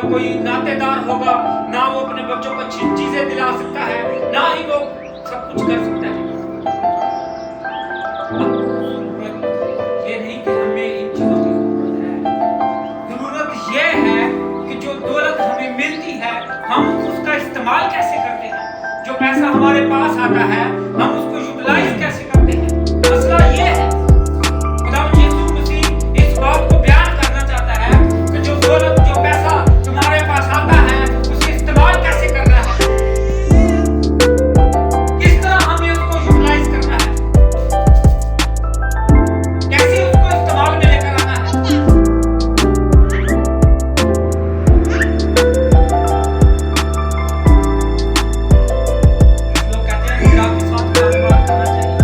कोई नातेदार होगा, ना वो अपने बच्चों को चीजें दिला सकता है, ना ही वो सब कुछ कर सकता है। ये नहीं कि हमें इन चीजों की जरूरत है, जरूरत ये है कि जो दौलत हमें मिलती है हम उसका इस्तेमाल कैसे करते हैं। जो पैसा हमारे पास आता है हम उसको यूटिलाइज कैसे करते हैं। मसला ये है, खुदावंद यीशु मसीह इस बात को बयान करना चाहता है कि जो दौलत, जो पैसा तुम्हारे पास आता है उसे इस्तेमाल कैसे करना है, किस तरह हमें उसको यूटिलाइज करना है, कैसे उसको इस्तेमाल में लेकर आना है। लोग कहते हैं खुदा के साथ कारोबार करना चाहिए,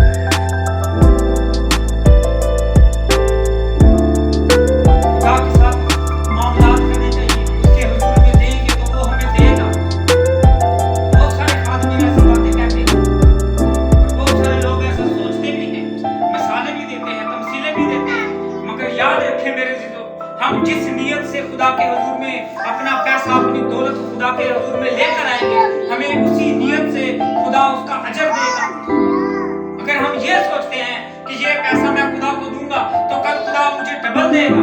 खुदा के साथ मामलात करने चाहिए, उसके हुजूर में देंगे तो वो हमें देगा। बहुत सारे आदमी ऐसी बातें कहते हैं और बहुत सारे लोग ऐसा सोचते भी हैं, मिसालें भी देते हैं, तमसीलें भी देते हैं। मगर याद रखें मेरे जीजो, हम जिस नियत से खुदा के हुजूर में अपना पैसा, अपनी दौलत खुदा के हुजूर में लेकर आएंगे, हमें उसी नियत से खुदा उसका अजर देगा। अगर हम ये सोचते हैं कि ये पैसा मैं खुदा को दूंगा तो कल खुदा मुझे डबल देगा,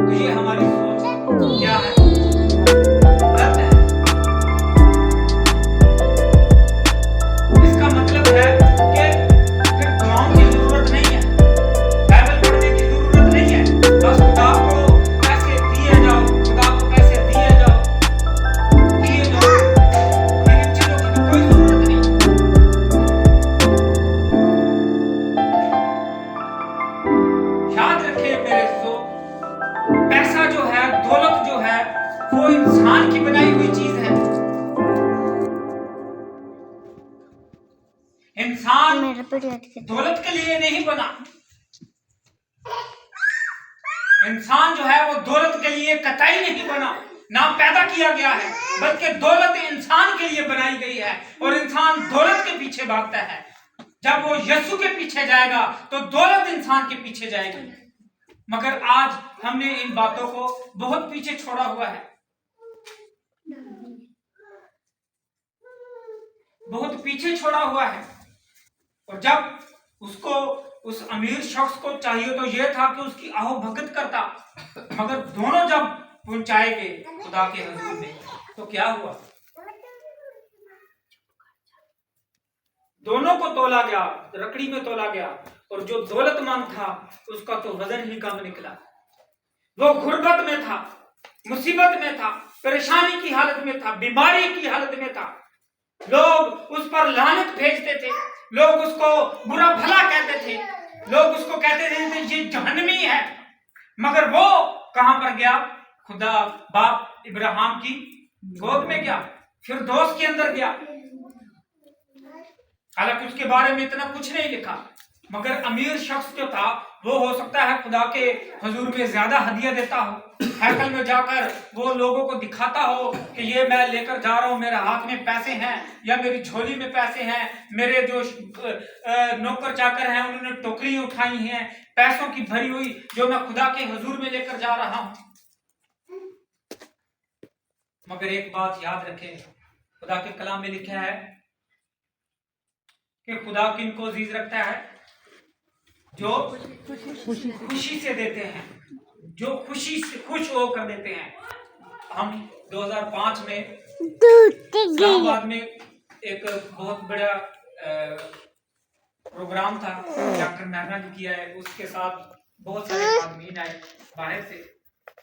तो ये हमारी सोच क्या है? गलत है। इसका मतलब है कि फिर दुआओं की जरूरत नहीं है, बाइबल पढ़ने की जरूरत नहीं है, बस खुदा को पैसे दिए जाओ, खुदा को पैसे दिए जाओ, फिर इन चीजों की तो कोई जरूरत नहीं। याद रखें मेरे दोस्तों, पैसा जो है, दौलत जो है, वो इंसान की बनाई हुई चीज है। इंसान दौलत के लिए नहीं बना। इंसान जो है वो दौलत के लिए कतई नहीं बना, ना पैदा किया गया है, बल्कि दौलत इंसान के लिए बनाई गई है और इंसान दौलत के पीछे भागता है। जब वो यीशु के पीछे जाएगा तो दौलत इंसान के पीछे जाएगी। मगर आज हमने इन बातों को बहुत पीछे छोड़ा हुआ है, बहुत पीछे छोड़ा हुआ है। और जब उसको, उस अमीर शख्स को चाहिए तो यह था कि उसकी आहो भगत करता, मगर दोनों जब पहुंचाए गए खुदा के हुजूर में तो क्या हुआ? दोनों को तोला गया, रकड़ी में तोला गया, और जो दौलतमंद था उसका तो वजन ही कम निकला। वो गुर्बत में था, मुसीबत में था, परेशानी की हालत में था, बीमारी की हालत में था। लोग उस पर लानत भेजते थे, लोग उसको बुरा भला कहते थे, लोग उसको कहते थे ये जहन्नमी है। मगर वो कहां पर गया? खुदा बाप इब्राहिम की गोद में गया, फिरदौस के अंदर गया। हालांकि उसके बारे में इतना कुछ नहीं लिखा, मगर अमीर शख्स जो था वो हो सकता है खुदा के हुजूर में ज्यादा हदिया देता हो, हैकल में जाकर वो लोगों को दिखाता हो कि ये मैं लेकर जा रहा हूँ, मेरे हाथ में पैसे हैं या मेरी झोली में पैसे हैं, मेरे जो नौकर चाकर हैं उन्होंने टोकरी उठाई हैं पैसों की भरी हुई, जो मैं खुदा के हुजूर में लेकर जा रहा हूं। मगर एक बात याद रखें, खुदा के कलाम में लिखा है कि खुदा किनको अजीज रखता है? जो खुशी से देते हैं, जो खुशी से खुश होकर देते हैं। हम 2005 में इस्लामाबाद में एक बहुत बड़ा प्रोग्राम था, डॉक्टर मेहरा ने किया है, उसके साथ बहुत सारे आदमी आए बाहर से।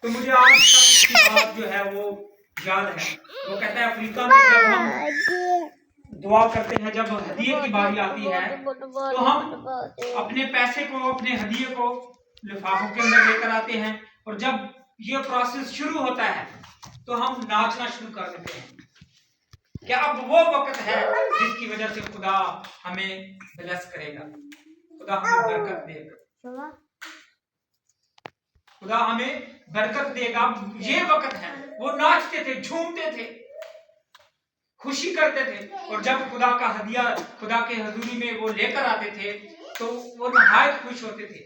तो मुझे आज तक उसकी बात जो है वो याद है। वो कहता है अफ्रीका में जब हम दुआ करते हैं, जब हदिये की बारी आती है तो हम अपने पैसे को, अपने हदिये को लिफाफों के अंदर लेकर आते हैं, और जब ये प्रोसेस शुरू होता है तो हम नाचना शुरू कर देते हैं। क्या अब वो वक्त है जिसकी वजह से खुदा हमें ब्लेस करेगा, खुदा हमें बरकत देगा, खुदा हमें बरकत देगा। ये वक्त है। वो नाचते थे, झूमते थे, खुशी करते थे, और जब खुदा का हदिया खुदा के हजूरी में वो लेकर आते थे तो वो नहायत खुश होते थे।